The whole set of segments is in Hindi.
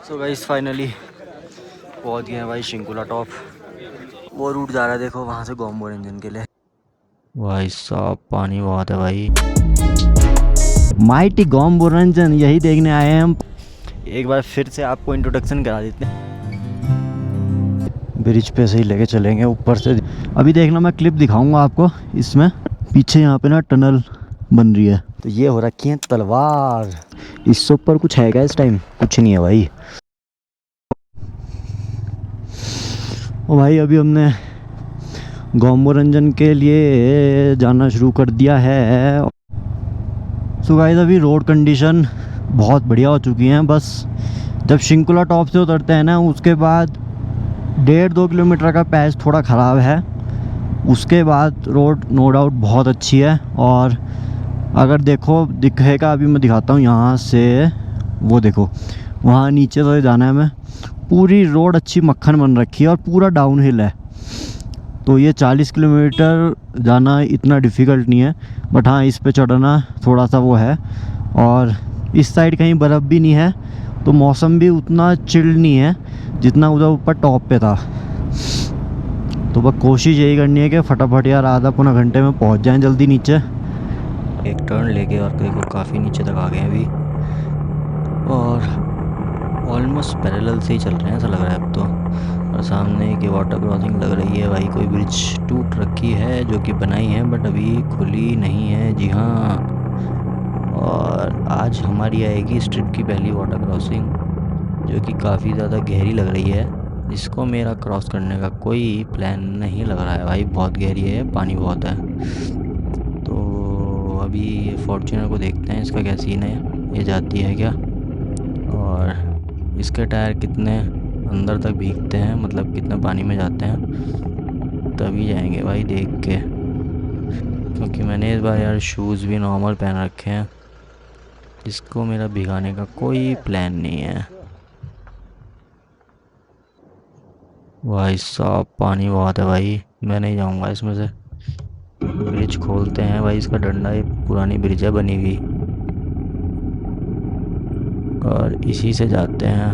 सो गाइस फाइनली पहुंच गए हैं भाई शिंकुला टॉप। वो रूट जा रहा है देखो वहाँ से गोम्बो रंजन के लिए। भाई साहब पानी बहुत है भाई। माइटी गोम्बो रंजन यही देखने आए हैं हम। एक बार फिर से आपको इंट्रोडक्शन करा देते हैं। ब्रिज पे से ही लेके चलेंगे ऊपर से। अभी देखना मैं क्लिप दिखाऊंगा आपको। इसमें पीछे यहाँ पे ना टनल बन रही है तो ये हो रखी है तलवार। इससे ऊपर कुछ है क्या इस टाइम? कुछ नहीं है भाई। ओ भाई अभी हमने गोम्बो रंजन के लिए जाना शुरू कर दिया है। सो गाइस अभी रोड कंडीशन बहुत बढ़िया हो चुकी हैं। बस जब शिंकुला टॉप से उतरते हैं ना उसके बाद 1.5-2 किलोमीटर का पैच थोड़ा ख़राब है। उसके बाद रोड नो डाउट बहुत अच्छी है। और अगर देखो दिखेगा, अभी मैं दिखाता हूँ यहाँ से। वो देखो वहाँ नीचे से जाना है हमें। पूरी रोड अच्छी मक्खन बन रखी है और पूरा डाउन हिल है। तो ये 40 किलोमीटर जाना इतना डिफ़िकल्ट नहीं है। बट हाँ इस पे चढ़ना थोड़ा सा वो है। और इस साइड कहीं बर्फ़ भी नहीं है तो मौसम भी उतना चिल नहीं है जितना उधर ऊपर टॉप पे था। तो बस कोशिश यही करनी है कि फटाफट यार आधा पौना घंटे में पहुंच जाएं जल्दी नीचे। एक टर्न लेके और देखो काफ़ी नीचे तक आ गए हैं अभी। और ऑलमोस्ट पैरेलल से ही चल रहे हैं ऐसा लग रहा है अब तो। और सामने एक वाटर क्रॉसिंग लग रही है भाई। कोई ब्रिज टूट रखी है जो कि बनाई है बट अभी खुली नहीं है। जी हाँ। और आज हमारी आएगी इस ट्रिप की पहली वाटर क्रॉसिंग जो कि काफ़ी ज़्यादा गहरी लग रही है। इसको मेरा क्रॉस करने का कोई प्लान नहीं लग रहा है भाई। बहुत गहरी है, पानी बहुत है। तो अभी ये फॉर्च्यूनर को देखते हैं इसका क्या सीन है। ये जाती है क्या? और इसके टायर कितने अंदर तक भीगते हैं, मतलब कितने पानी में जाते हैं तभी जाएंगे भाई देख के। क्योंकि मैंने इस बार यार शूज़ भी नॉर्मल पहन रखे हैं। इसको मेरा भिगाने का कोई प्लान नहीं है। भाई साहब पानी बहुत है भाई। मैं नहीं जाऊंगा इसमें से। ब्रिज खोलते हैं भाई इसका डंडा। ये पुरानी ब्रिज है बनी हुई और इसी से जाते हैं।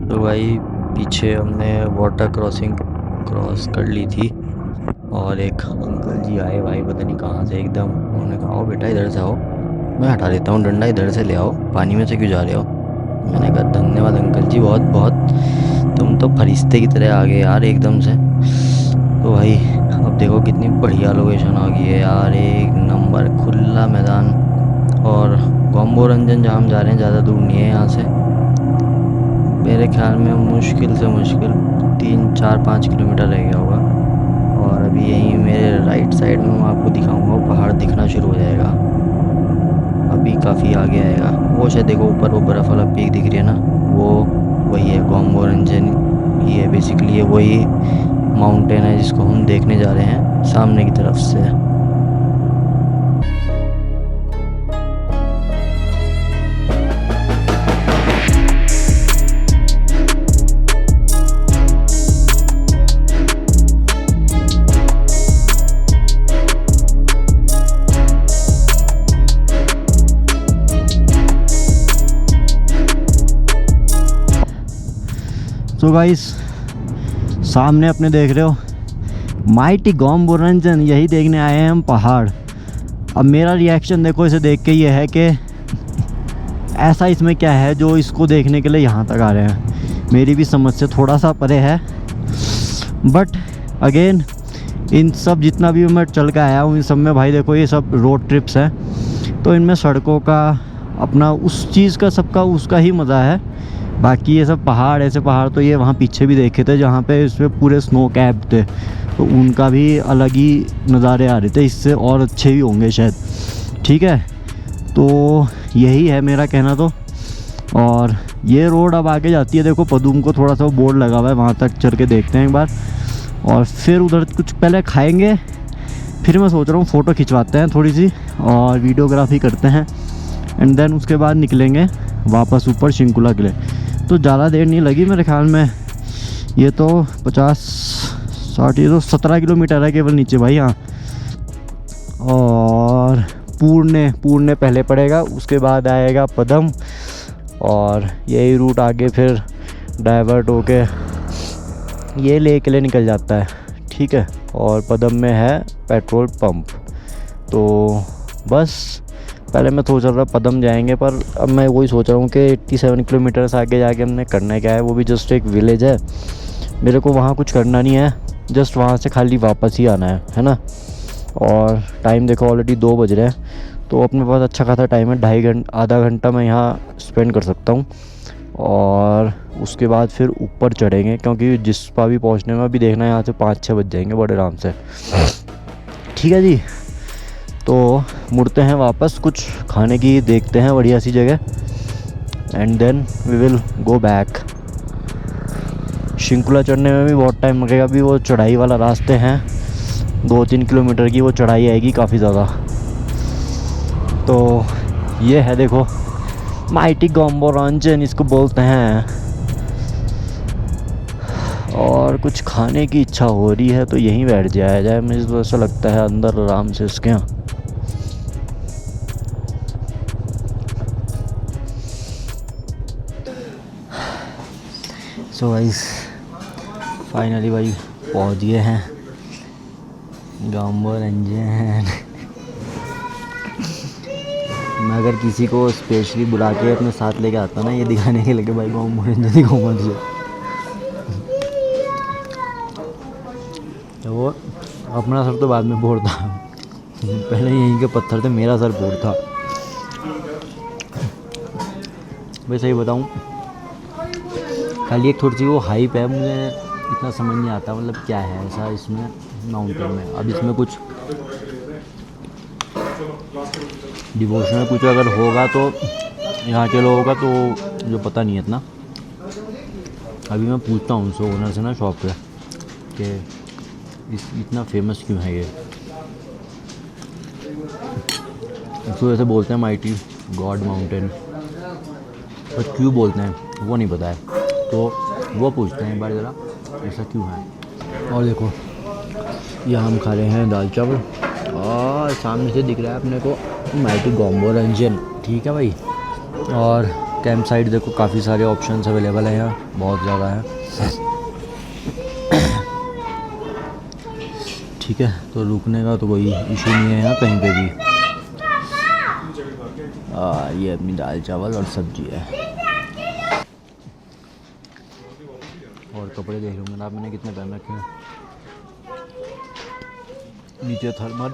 तो भाई पीछे हमने वाटर क्रॉसिंग क्रॉस कर ली थी और एक अंकल जी आए भाई पता नहीं कहाँ से एकदम। उन्होंने कहा आओ बेटा इधर से आओ, मैं हटा देता हूँ डंडा, इधर से ले आओ, पानी में से क्यों जा रहे हो। मैंने कहा धन्यवाद अंकल जी बहुत बहुत, तुम तो फरिश्ते की तरह आ गए यार एकदम से। तो भाई अब देखो कितनी बढ़िया लोकेशन आ गई है यार। एक नंबर खुला मैदान। और गोम्बो रंजन जहाँ हम जा रहे हैं ज़्यादा दूर नहीं है यहाँ से। मेरे ख्याल में मुश्किल से मुश्किल 3-4-5 किलोमीटर रह गया होगा। और अभी यहीं मेरे राइट साइड में मैं आपको दिखाऊंगा पहाड़ दिखना शुरू हो जाएगा। अभी काफ़ी आगे आएगा। वो शायद देखो ऊपर वो बर्फ़ वाला पीक दिख रही है ना, वो वही है गोम्बो रंजन ही है बेसिकली। ये वही माउंटेन है जिसको हम देखने जा रहे हैं सामने की तरफ से। तो गाइस सामने अपने देख रहे हो माइटी गोम्बो रंजन यही देखने आए हैं हम पहाड़। अब मेरा रिएक्शन देखो इसे देख के ये है कि ऐसा इसमें क्या है जो इसको देखने के लिए यहाँ तक आ रहे हैं। मेरी भी समझ से थोड़ा सा परे है बट अगेन इन सब जितना भी मैं चल के आया हूँ इन सब में भाई देखो ये सब रोड ट्रिप्स हैं तो इनमें सड़कों का अपना उस चीज़ का सबका उसका ही मज़ा है। बाकी ये सब पहाड़ ऐसे पहाड़ तो ये वहाँ पीछे भी देखे थे जहाँ पे इसमें पूरे स्नो कैप थे तो उनका भी अलग ही नज़ारे आ रहे थे। इससे और अच्छे भी होंगे शायद। ठीक है तो यही है मेरा कहना तो। और ये रोड अब आगे जाती है देखो पदूम को थोड़ा सा बोर्ड लगा हुआ है वहाँ तक चल के देखते हैं एक बार। और फिर उधर कुछ पहले खाएंगे फिर मैं सोच रहा हूँ फ़ोटो खिंचवाते हैं थोड़ी सी और वीडियोग्राफी करते हैं एंड देन उसके बाद निकलेंगे वापस ऊपर शिंकुला के लिए। तो ज़्यादा देर नहीं लगी मेरे ख्याल में। ये तो 50-60 ये तो 17 किलोमीटर है केवल नीचे भाई। हाँ और पूर्णे पहले पड़ेगा उसके बाद आएगा पदम और यही रूट आगे फिर डाइवर्ट होके ये लेक के लिए निकल जाता है, ठीक है। और पदम में है पेट्रोल पंप। तो बस पहले मैं सोच रहा था पदम जाएंगे, पर अब मैं वही सोच रहा हूँ कि 87 किलोमीटर्स आगे जाके हमने करना क्या है। वो भी जस्ट एक विलेज है, मेरे को वहाँ कुछ करना नहीं है, जस्ट वहाँ से खाली वापस ही आना है ना। और टाइम देखो ऑलरेडी 2 बज रहे हैं, तो अपने पास अच्छा खासा टाइम है, 2.5 घंटा आधा घंटा मैं यहाँ स्पेंड कर सकता हूँ। और उसके बाद फिर ऊपर चढ़ेंगे, क्योंकि जिस पा भी पहुँचने में अभी देखना है यहाँ से 5-6 बज जाएंगे बड़े आराम से, ठीक है जी। तो मुड़ते हैं वापस, कुछ खाने की देखते हैं बढ़िया सी जगह, and then we will go back. Shinkula चढ़ने में भी बहुत टाइम लगेगा, अभी वो चढ़ाई वाला रास्ते हैं, 2-3 किलोमीटर की वो चढ़ाई आएगी काफ़ी ज़्यादा। तो ये है देखो माइटी गोम्बोरंजन इसको बोलते हैं। और कुछ खाने की इच्छा हो रही है तो यहीं बैठ जाया जाए, मुझे तो ऐसा लगता है अंदर आराम से इसके यहाँ। सो गाइस फाइनली भाई पहुँच गए हैं गोम्बोरंजन। मैं अगर किसी को स्पेशली बुला के अपने साथ लेके आता ना ये दिखाने के लिए भाई गोम्बोरंजन ही गोम्बोरंजन, तो वो अपना सर तो बाद में फोड़ता, पहले यहीं के पत्थर थे, मेरा सर फोड़ता। मैं सही बताऊँ, खाली एक थोड़ी सी वो हाइप है, मुझे इतना समझ नहीं आता मतलब क्या है ऐसा इसमें माउंटेन में। अब इसमें कुछ डिवोशनल कुछ अगर होगा तो यहाँ के लोगों का, तो जो पता नहीं है इतना। अभी मैं पूछता हूँ उनसे, ओनर से ना शॉप पे, कि इतना फेमस क्यों है ये। इसको ऐसे बोलते हैं माइटी गॉड माउंटेन, पर क्यों बोलते हैं वो नहीं पता है, तो वो पूछते हैं एक बार ज़रा ऐसा क्यों है। और देखो यहाँ हम खा रहे हैं दाल चावल, और सामने से दिख रहा है अपने को माइटी गोम्बोरंजन, ठीक है भाई। और कैंप साइट देखो काफ़ी सारे ऑप्शंस अवेलेबल हैं यहाँ, बहुत ज़्यादा है, ठीक है। तो रुकने का तो कोई इशू नहीं है यहाँ कहीं पे भी। ये अपनी दाल चावल और सब्जी है। और कपड़े देख लूँगा ना मैंने कितने पहन रखे हैं। नीचे थर्मल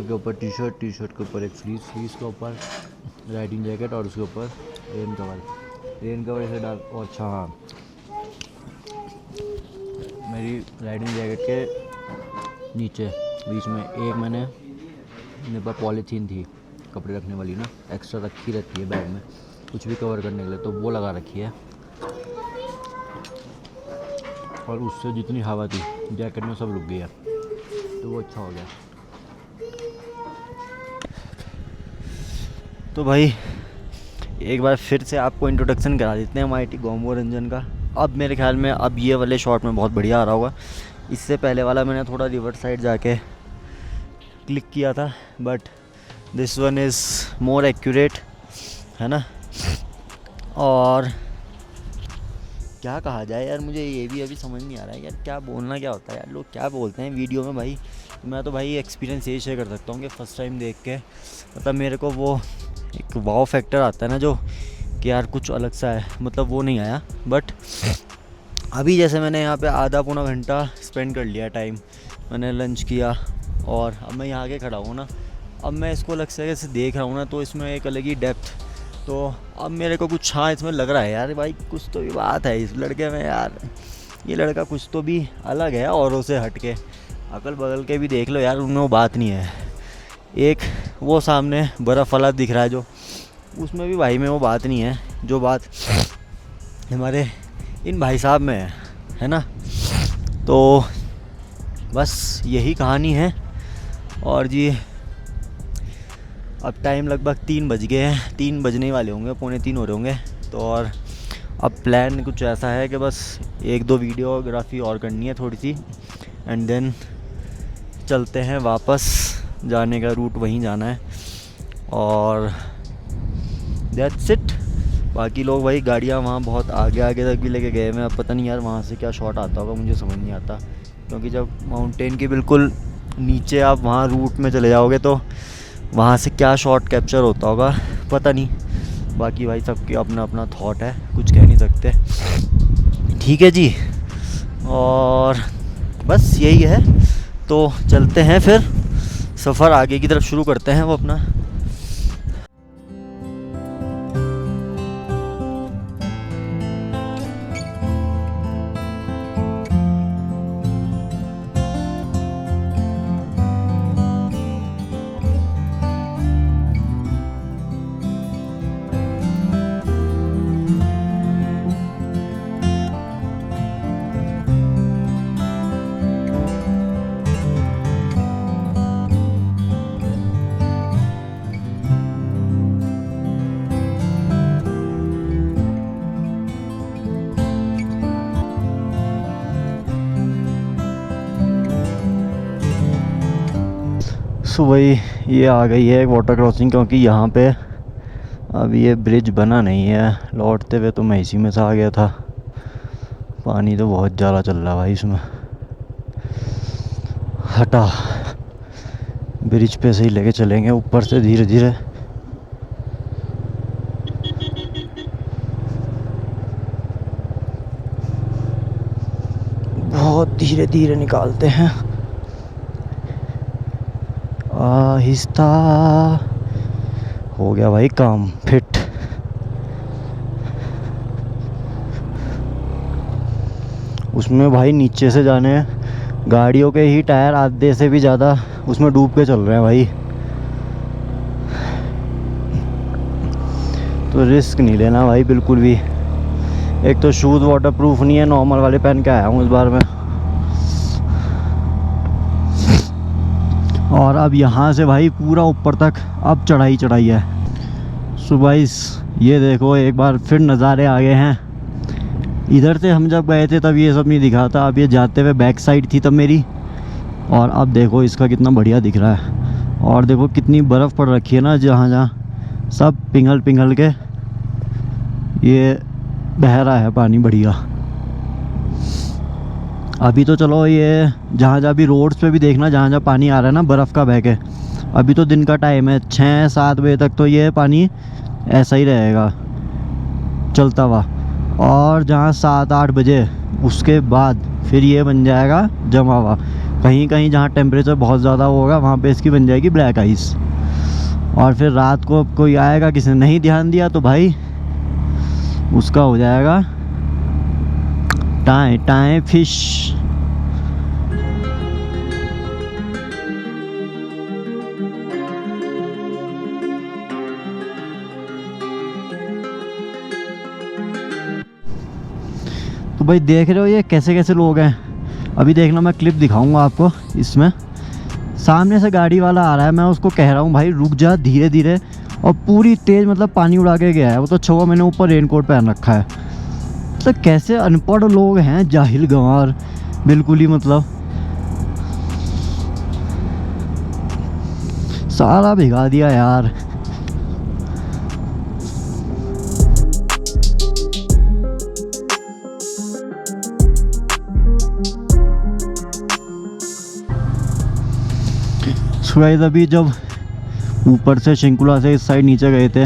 के ऊपर टी शर्ट के ऊपर एक फ्रीज के ऊपर राइडिंग जैकेट, और उसके ऊपर रेन कवर ऐसे डाल। और अच्छा हाँ, मेरी राइडिंग जैकेट के नीचे बीच में एक मेरे पास पॉलीथीन थी कपड़े रखने वाली ना, एक्स्ट्रा रखी रहती है बैग में कुछ भी कवर करने के लिए, तो वो लगा रखी है। और उससे जितनी हवा थी जैकेट में सब रुक गई है, तो वो अच्छा हो गया। तो भाई एक बार फिर से आपको इंट्रोडक्शन करा देते हैं माइटी गोम्बोरंजन का। अब मेरे ख्याल में अब ये वाले शॉट में बहुत बढ़िया आ रहा होगा। इससे पहले वाला मैंने थोड़ा रिवर्स साइड जाके क्लिक किया था, but this one is more accurate, है ना। और क्या कहा जाए यार, मुझे ये भी अभी समझ नहीं आ रहा है यार, क्या बोलना क्या होता है यार, लोग क्या बोलते हैं वीडियो में भाई। मैं तो भाई एक्सपीरियंस ये शेयर कर सकता हूँ कि फ़र्स्ट टाइम देख के मतलब मेरे को वो एक वाव फैक्टर आता है ना, जो कि यार कुछ अलग सा है, मतलब वो नहीं आया। बट अभी जैसे मैंने यहाँ पे आधा पौना घंटा स्पेंड कर लिया टाइम, मैंने लंच किया और अब मैं यहाँ के खड़ा हूँ ना, अब मैं इसको अलग से ऐसे देख रहा हूँ ना, तो इसमें एक अलग ही डेप्थ, तो अब मेरे को कुछ हाँ इसमें लग रहा है यार भाई कुछ तो भी बात है इस लड़के में यार, ये लड़का कुछ तो भी अलग है औरों से हट के। अगल बगल के भी देख लो यार, उनमें वो बात नहीं है। एक वो सामने बर्फ़ वाला दिख रहा है जो, उसमें भी भाई में वो बात नहीं है जो बात हमारे इन भाई साहब में है ना। तो बस यही कहानी है। और जी अब टाइम लगभग 3 बज गए हैं, 3 बजने वाले होंगे, 2:45 हो रहे होंगे। तो और अब प्लान कुछ ऐसा है कि बस 1-2 वीडियोग्राफी और करनी है थोड़ी सी, एंड देन चलते हैं वापस, जाने का रूट वहीं जाना है। और दैट्स इट। बाकी लोग भाई गाड़ियाँ वहाँ बहुत आगे आगे तक भी लेके गए। मैं अब पता नहीं यार वहाँ से क्या शॉट आता होगा, मुझे समझ नहीं आता, क्योंकि जब माउंटेन के बिल्कुल नीचे आप वहाँ रूट में चले जाओगे तो वहाँ से क्या शॉट कैप्चर होता होगा पता नहीं। बाकी भाई सबके अपना अपना थॉट है, कुछ कह नहीं सकते। ठीक है जी, और बस यही है। तो चलते हैं फिर, सफ़र आगे की तरफ शुरू करते हैं वो अपना। सो वही ये आ गई है एक वाटर क्रॉसिंग, क्योंकि यहाँ पे अभी ये ब्रिज बना नहीं है। लौटते हुए तो मैं इसी में से आ गया था। पानी तो बहुत ज़्यादा चल रहा है भाई इसमें। हटा, ब्रिज पे से ही लेके चलेंगे ऊपर से धीरे धीरे। बहुत धीरे धीरे निकालते हैं, आहिस्ता। हो गया भाई काम फिट। उसमें भाई नीचे से जाने गाड़ियों के ही टायर आधे से भी ज़्यादा उसमें डूब के चल रहे हैं भाई। तो रिस्क नहीं लेना भाई बिल्कुल भी। एक तो शूज़ वाटरप्रूफ नहीं है, नॉर्मल वाले पहन के आया हूँ इस बार मैं। और अब यहाँ से भाई पूरा ऊपर तक अब चढ़ाई चढ़ाई है। सो गाइस ये देखो एक बार फिर नज़ारे आ गए हैं। इधर से हम जब गए थे तब ये सब नहीं दिखा था, अब ये जाते हुए बैक साइड थी तब मेरी। और अब देखो इसका कितना बढ़िया दिख रहा है। और देखो कितनी बर्फ़ पड़ रखी है ना, जहाँ जहाँ सब पिघल पिघल के ये बह रहा है पानी बढ़िया। अभी तो चलो ये जहाँ जहाँ भी रोड्स पे भी देखना, जहाँ जहाँ पानी आ रहा है ना बर्फ़ का बह के, अभी तो दिन का टाइम है, 6-7 बजे तक तो ये पानी ऐसा ही रहेगा चलता हुआ। और जहाँ 7-8 बजे उसके बाद फिर ये बन जाएगा जमा हुआ। कहीं कहीं जहाँ टेम्परेचर बहुत ज़्यादा होगा वहाँ पे इसकी बन जाएगी ब्लैक आइस। और फिर रात को कोई आएगा, किसी ने नहीं ध्यान दिया तो भाई उसका हो जाएगा टाए टाए फिश। तो भाई देख रहे हो ये कैसे कैसे लोग हैं। अभी देखना मैं क्लिप दिखाऊंगा आपको। इसमें सामने से गाड़ी वाला आ रहा है, मैं उसको कह रहा हूँ भाई रुक जा धीरे धीरे, और पूरी तेज़ मतलब पानी उड़ा के गया है। वो तो छुआ, मैंने ऊपर रेनकोट पहन रखा है। तो कैसे अनपढ़ लोग हैं, जाहिल गंवार बिल्कुल ही, मतलब सारा भिगा दिया यार। गाइस अभी जब ऊपर से शिंकुला से इस साइड नीचे गए थे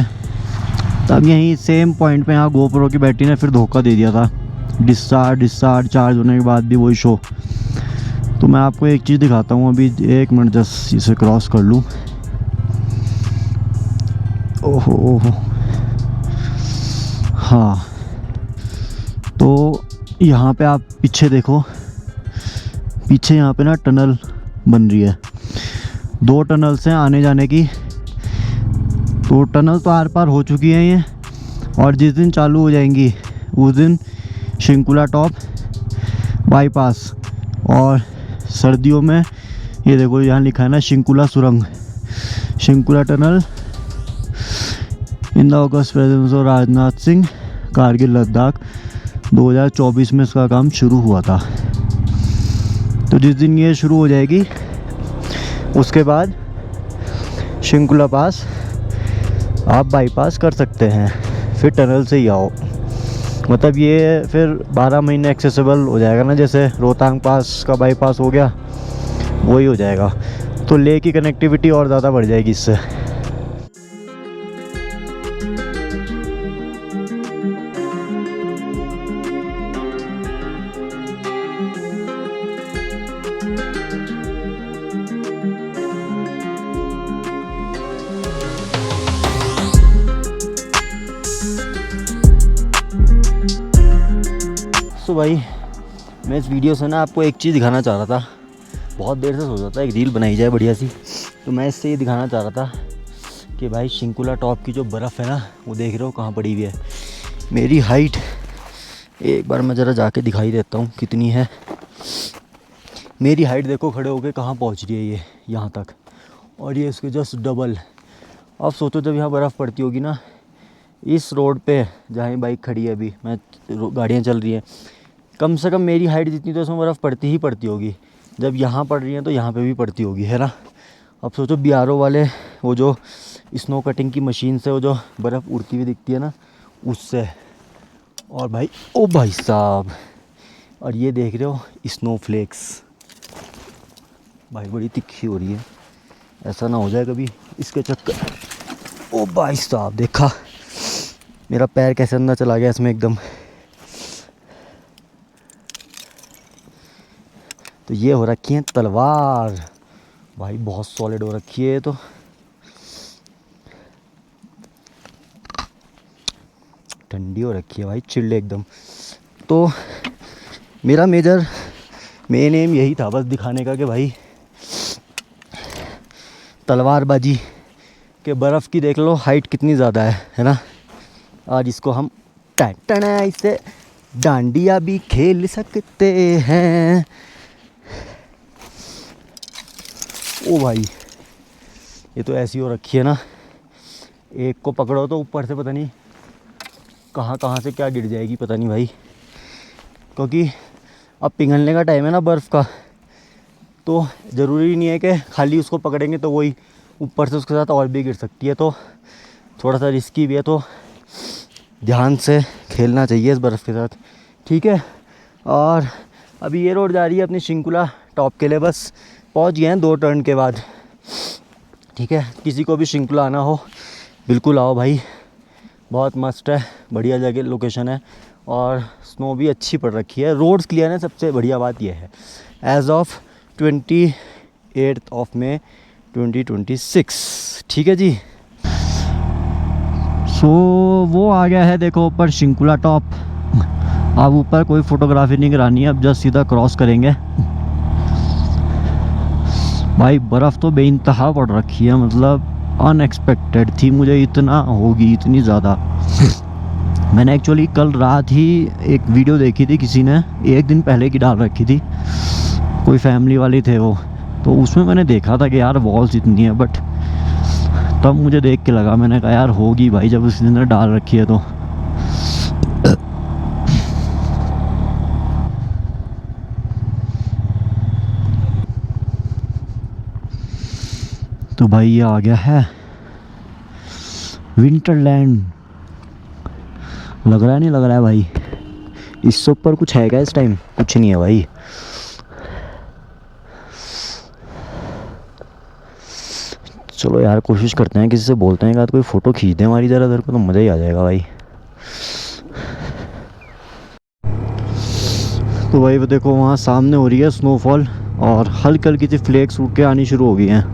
तब यहीं सेम पॉइंट पे यहाँ गोप्रो की बैटरी ने फिर धोखा दे दिया था। डिस्चार्ज चार्ज होने के बाद भी वही शो। तो मैं आपको एक चीज़ दिखाता हूँ, अभी 1 मिनट जस्ट इसे क्रॉस कर लूँ। ओहो ओहो, हाँ। तो यहाँ पे आप पीछे देखो, पीछे यहाँ पे ना टनल बन रही है। 2 टनल से आने जाने की। तो टनल तो आर पार हो चुकी है ये, और जिस दिन चालू हो जाएंगी उस दिन शिंकुला टॉप बाईपास। और सर्दियों में ये देखो यहाँ लिखा है ना शिंकुला सुरंग, Shinkula tunnel in the August presence of Rajnath Singh, Kargil Ladakh. 2024 में इसका काम शुरू हुआ था। तो जिस दिन ये शुरू हो जाएगी उसके बाद शिंकुला पास आप बाईपास कर सकते हैं, फिर टनल से ही आओ। मतलब ये फिर 12 महीने एक्सेसिबल हो जाएगा ना, जैसे रोहतांग पास का बाईपास हो गया वही हो जाएगा, तो ले की कनेक्टिविटी और ज़्यादा बढ़ जाएगी इससे। तो भाई मैं इस वीडियो से ना आपको एक चीज़ दिखाना चाह रहा था, बहुत देर से सोचा था एक रील बनाई जाए बढ़िया सी। तो मैं इससे ये दिखाना चाह रहा था कि भाई शिंकुला टॉप की जो बर्फ़ है ना, वो देख रहे हो कहाँ पड़ी हुई है। मेरी हाइट एक बार मैं ज़रा जाके दिखाई देता हूँ कितनी है। मेरी हाइट देखो खड़े होके कहाँ पहुँच रही है, ये यहाँ तक, और ये इसके जस्ट डबल। अब सोचो जब यहाँ बर्फ़ पड़ती होगी ना, इस रोड पे जहाँ ये बाइक खड़ी है अभी, मैं गाड़ियाँ चल रही हैं, कम से कम मेरी हाइट जितनी तो इसमें बर्फ़ पड़ती ही पड़ती होगी। जब यहाँ पड़ रही है तो यहाँ पे भी पड़ती होगी, है ना। अब सोचो BRO वाले वो जो स्नो कटिंग की मशीन से वो जो बर्फ़ उड़ती हुई दिखती है ना, उससे। और भाई ओ भाई साहब, और ये देख रहे हो स्नो फ्लेक्स, भाई बड़ी तिखी हो रही है, ऐसा ना हो जाए कभी इसके चक्कर। ओ भाई साहब देखा, मेरा पैर कैसे अंदर चला गया इसमें एकदम। तो ये हो रखी है तलवार, भाई बहुत सॉलिड हो रखी है तो। ठंडी हो रखी है भाई, चिल्ड एकदम। तो मेरा मेन एम यही था बस दिखाने का कि भाई तलवारबाजी के बर्फ़ की देख लो हाइट कितनी ज़्यादा है ना। आज इसको हम टना इससे डांडिया भी खेल सकते हैं। ओ भाई ये तो ऐसी हो रखी है ना, एक को पकड़ो तो ऊपर से पता नहीं कहाँ से क्या गिर जाएगी, पता नहीं भाई। क्योंकि अब पिघलने का टाइम है ना बर्फ़ का, तो ज़रूरी नहीं है कि खाली उसको पकड़ेंगे तो वही ऊपर से उसके साथ और भी गिर सकती है, तो थोड़ा सा रिस्की भी है, तो ध्यान से खेलना चाहिए इस बर्फ़ के साथ, ठीक है। और अभी ये रोड जा रही है अपनी शिंकुला टॉप के लिए, बस पहुंच गए हैं 2 टर्न के बाद, ठीक है। किसी को भी शिंकुला आना हो बिल्कुल आओ भाई, बहुत मस्त है, बढ़िया जगह लोकेशन है, और स्नो भी अच्छी पड़ रखी है, रोड्स क्लियर है, सबसे बढ़िया बात यह है। एज़ ऑफ 28 मई 2026, ठीक है जी। सो वो आ गया है देखो ऊपर शिंकुला टॉप। अब ऊपर कोई फोटोग्राफी नहीं करानी है, अब जस्ट सीधा क्रॉस करेंगे। भाई बर्फ़ तो बेइंतहा पड़ रखी है, मतलब अनएक्सपेक्टेड थी मुझे इतना होगी, इतनी ज़्यादा। मैंने एक्चुअली कल रात ही एक वीडियो देखी थी, किसी ने 1 दिन पहले की डाल रखी थी, कोई फैमिली वाले थे वो, तो उसमें मैंने देखा था कि यार वॉल्स इतनी है, बट तब मुझे देख के लगा, मैंने कहा यार होगी भाई जब उस दिन डाल रखी है तो। तो भाई ये आ गया है विंटरलैंड। लग रहा है नहीं लग रहा है भाई, इससे ऊपर कुछ है क्या इस टाइम? कुछ नहीं है भाई। चलो यार कोशिश करते हैं, किसी से बोलते हैं कि कोई फ़ोटो खींच दे हमारी ज़रा इधर को, तो मज़ा ही आ जाएगा भाई। तो भाई वो देखो वहाँ सामने हो रही है स्नोफॉल, और हल्की हल्की सी फ्लेक्स उठ के आनी शुरू हो गई हैं।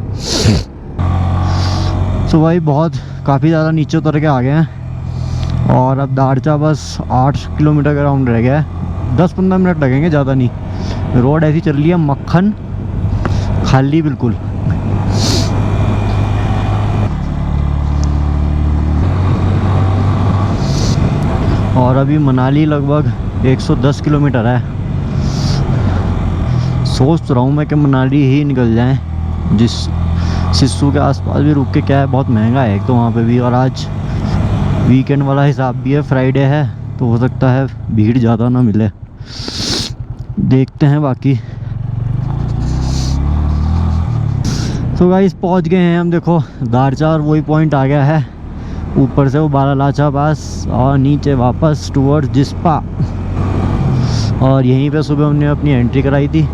तो भाई बहुत काफ़ी ज़्यादा नीचे उतर के आ गए हैं, और अब दारचा बस 8 किलोमीटर का राउंड रह गया है, 10-15 मिनट लगेंगे, ज़्यादा नहीं। रोड ऐसी चल रही है मक्खन खाली बिल्कुल। और अभी मनाली लगभग 110 किलोमीटर है। सोच रहा हूँ मैं कि मनाली ही निकल जाएं, जिस सिस्सू के आसपास भी रुक के, क्या है बहुत महंगा है एक तो वहाँ पे भी, और आज वीकेंड वाला हिसाब भी है, फ्राइडे है, तो हो सकता है भीड़ ज़्यादा ना मिले, देखते हैं बाकी। तो गाइस पहुँच गए हैं हम, देखो दारचा, और वही पॉइंट आ गया है ऊपर से वो बारालाचा पास और नीचे वापस टूवर्ड्स जिस्पा। और यहीं पे सुबह हमने अपनी एंट्री कराई थी।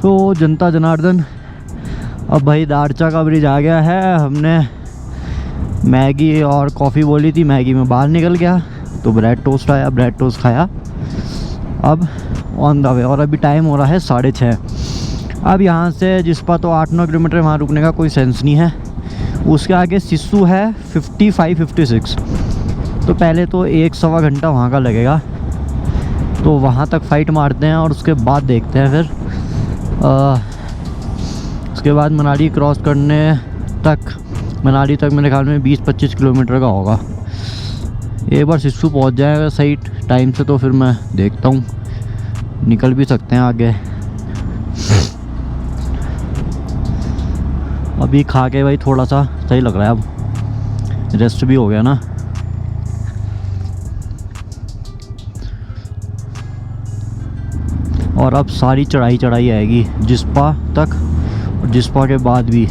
तो जनता जनार्दन, अब भाई दारचा का ब्रिज आ गया है। हमने मैगी और कॉफ़ी बोली थी, मैगी में बाहर निकल गया तो ब्रेड टोस्ट आया, ब्रेड टोस्ट खाया। अब ऑन द वे, और अभी टाइम हो रहा है 6:30। अब यहाँ से जिस्पा तो 8-9 किलोमीटर, वहाँ रुकने का कोई सेंस नहीं है। उसके आगे सिस्सू है 55-56। तो पहले तो 1-1.25 घंटा वहाँ का लगेगा, तो वहाँ तक फ़ाइट मारते हैं और उसके बाद देखते हैं फिर। उसके बाद मनाली क्रॉस करने तक, मनाली तक मेरे ख्याल में 20-25 किलोमीटर का होगा। एक बार सिस्सू पहुंच जाएगा सही टाइम से तो फिर मैं देखता हूँ, निकल भी सकते हैं आगे। अभी खा के भाई थोड़ा सा सही लग रहा है, अब रेस्ट भी हो गया ना। और अब सारी चढ़ाई आएगी जिस्पा तक, और जिस्पा के बाद भी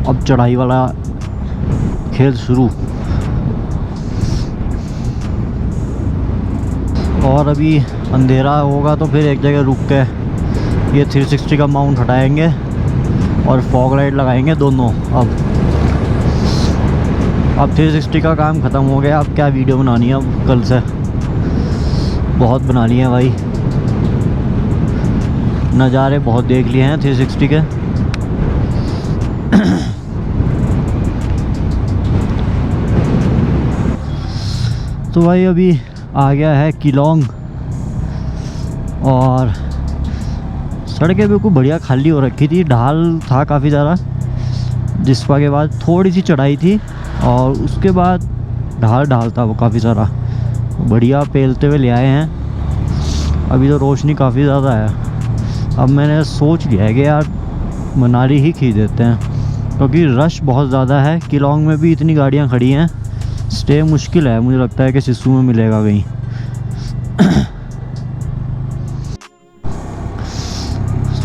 अब चढ़ाई वाला खेल शुरू। और अभी अंधेरा होगा तो फिर एक जगह रुक के ये 360 का माउंट हटाएंगे और फॉग लाइट लगाएंगे दोनों। अब 360 का काम ख़त्म हो गया। अब क्या वीडियो बनानी है, अब कल से बहुत बना लिए हैं भाई, नज़ारे बहुत देख लिए हैं 360 के। तो भाई अभी आ गया है किलोंग, और सड़कें बिल्कुल बढ़िया खाली हो रखी थी। ढाल था काफ़ी ज़्यादा, जिस्पा के बाद थोड़ी सी चढ़ाई थी और उसके बाद ढाल था वो काफ़ी सारा। बढ़िया पेलते हुए ले आए हैं। अभी तो रोशनी काफ़ी ज़्यादा है। अब मैंने सोच लिया है कि यार मनाली ही खींच देते हैं, क्योंकि रश बहुत ज़्यादा है। किलोंग में भी इतनी गाड़ियाँ खड़ी हैं, स्टे मुश्किल है। मुझे लगता है कि सिस्सू में मिलेगा कहीं।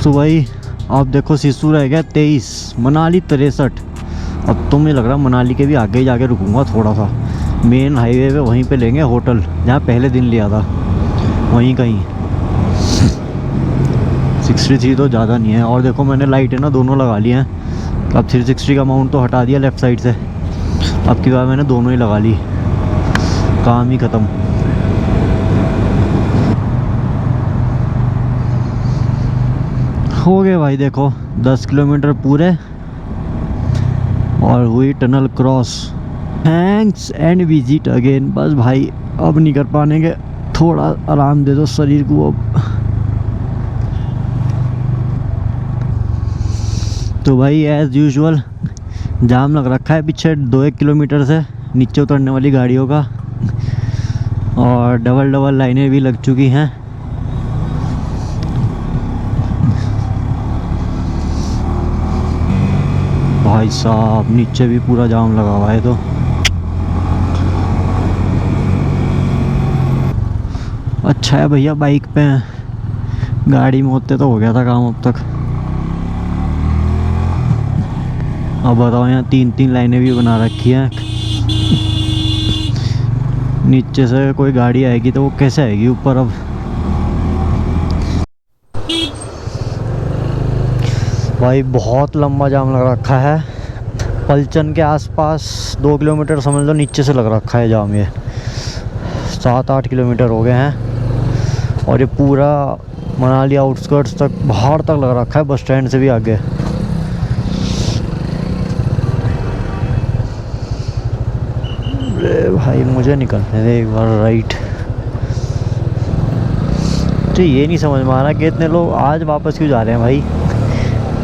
तो भाई आप देखो, सिस्सू रह गया 23, मनाली 63। अब तो मुझे लग रहा है मनाली के भी आगे ही जाके रुकूंगा थोड़ा सा। मेन हाईवे पे वहीं पे लेंगे होटल, जहाँ पहले दिन लिया था वहीं कहीं। 63 तो ज़्यादा नहीं है। और देखो मैंने लाइटें ना दोनों लगा ली हैं। अब 360 का माउंट तो हटा दिया लेफ़्ट साइड से, अब की बार मैंने दोनों ही लगा ली, काम ही ख़त्म। हो गए भाई देखो 10 किलोमीटर पूरे, और हुई tunnel cross. Thanks and visit again. बस भाई अब नहीं कर पाएंगे, थोड़ा आराम दे दो शरीर को अब। तो भाई एज़ यूजुअल जाम लग रखा है पीछे 2-1 किलोमीटर से नीचे उतरने वाली गाड़ियों का, और डबल लाइनें भी लग चुकी हैं। भाई साहब नीचे भी पूरा जाम लगा हुआ है। तो अच्छा है भैया बाइक पे हैं, गाड़ी में होते तो हो गया था काम अब तक। अब बताओ, यहाँ 3-3 लाइनें भी बना रखी हैं। नीचे से कोई गाड़ी आएगी तो वो कैसे आएगी ऊपर। अब भाई बहुत लंबा जाम लग रखा है। पलचन के आसपास 2 किलोमीटर समझ लो नीचे से लग रखा है जाम। ये 7-8 किलोमीटर हो गए हैं, और ये पूरा मनाली आउटस्कर्ट्स तक, बाहर तक लग रखा है, बस स्टैंड से भी आगे। अरे भाई मुझे निकलने दे एक बार राइट। तो ये नहीं समझ में आ रहा कि इतने लोग आज वापस क्यों जा रहे हैं भाई।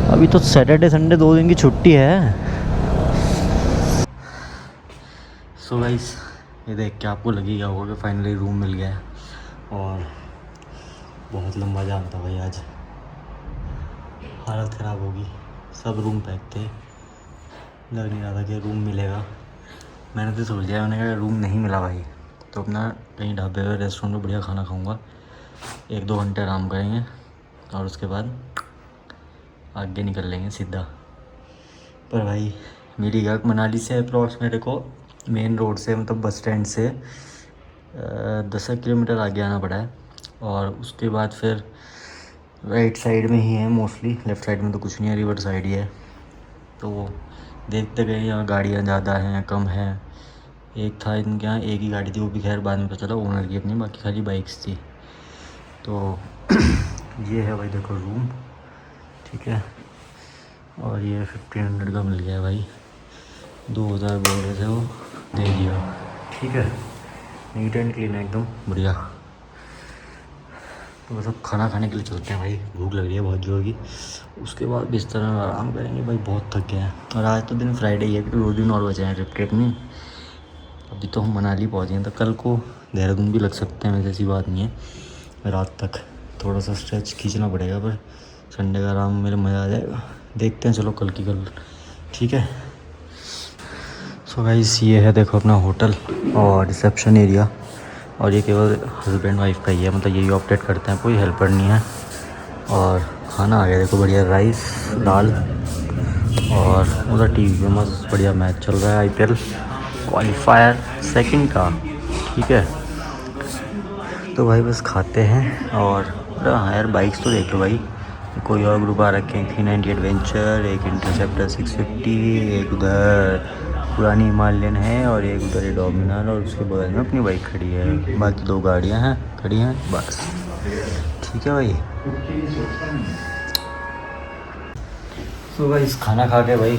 अभी तो सैटरडे संडे 2 दिन की छुट्टी है। सो गाइस ये देख के आपको लगेगा होगा कि फाइनली रूम मिल गया है, और बहुत लंबा जाम था भाई आज, हालत ख़राब होगी। सब रूम पैक थे। लग नहीं रहा था कि रूम मिलेगा। मैंने तो सोच लिया, मैंने कहा रूम नहीं मिला भाई तो अपना कहीं ढाबे में रेस्टोरेंट में बढ़िया खाना खाऊंगा, 1-2 घंटे आराम करेंगे और उसके बाद आगे निकल लेंगे सीधा। पर भाई मेरी घर मनाली से अप्रॉक्स मेरे को मेन रोड से मतलब बस स्टैंड से 10 किलोमीटर आगे आना पड़ा है और उसके बाद फिर राइट साइड में ही है मोस्टली, लेफ़्ट साइड में तो कुछ नहीं है, रिवर साइड ही है। तो देखते गए यहाँ गाड़ियाँ ज़्यादा हैं कम हैं। एक था इनके यहाँ एक ही गाड़ी थी, वो भी खैर बाद में पता चला ओनर की अपनी, बाकी खाली बाइक्स थी। तो ये है भाई देखो रूम, ठीक है। और ये 1500 का मिल गया भाई, 2000 बोल रहे थे वो, दे दिया, ठीक है। नीट एंड क्लीन है एकदम बढ़िया। तो बस अब खाना खाने के लिए चलते हैं भाई, भूख लग रही है बहुत जोर की। उसके बाद बिस्तर में आराम करेंगे भाई, बहुत थक गए हैं। और आज तो दिन फ्राइडे ही है क्योंकि 2 दिन और बचे हैं ट्रिप के अपनी। अभी तो हम मनाली पहुँचे हैं तो कल को देहरादून भी लग सकते हैं, वैसे ऐसी बात नहीं है। रात तक थोड़ा सा स्ट्रेच खींचना पड़ेगा पर संडे का आराम मेरे मज़ा आ जाएगा। देखते हैं चलो कल की कल, ठीक है। सो गाइस ये है देखो अपना होटल और रिसेप्शन एरिया, और ये केवल हस्बैंड वाइफ का ही है, मतलब यही ऑपरेट करते हैं, कोई हेल्पर नहीं है। और खाना आ गया देखो बढ़िया, राइस दाल, और उधर टीवी में मस्त बढ़िया मैच चल रहा है, IPL क्वालिफायर सेकंड का, ठीक है। तो भाई बस खाते हैं। और हाँ यार बाइक्स तो देख लो भाई, कोई और ग्रुप आ रखे हैं, 390 एडवेंचर, एक इंटरसेप्टर 650, एक उधर पुरानी हिमालयन है और एक उधर ये डोमिनार, और उसके बगल में अपनी बाइक खड़ी है। बाकी 2 गाड़ियां हैं खड़ी हैं बस, ठीक है भाई। तो भाई खाना खा के भाई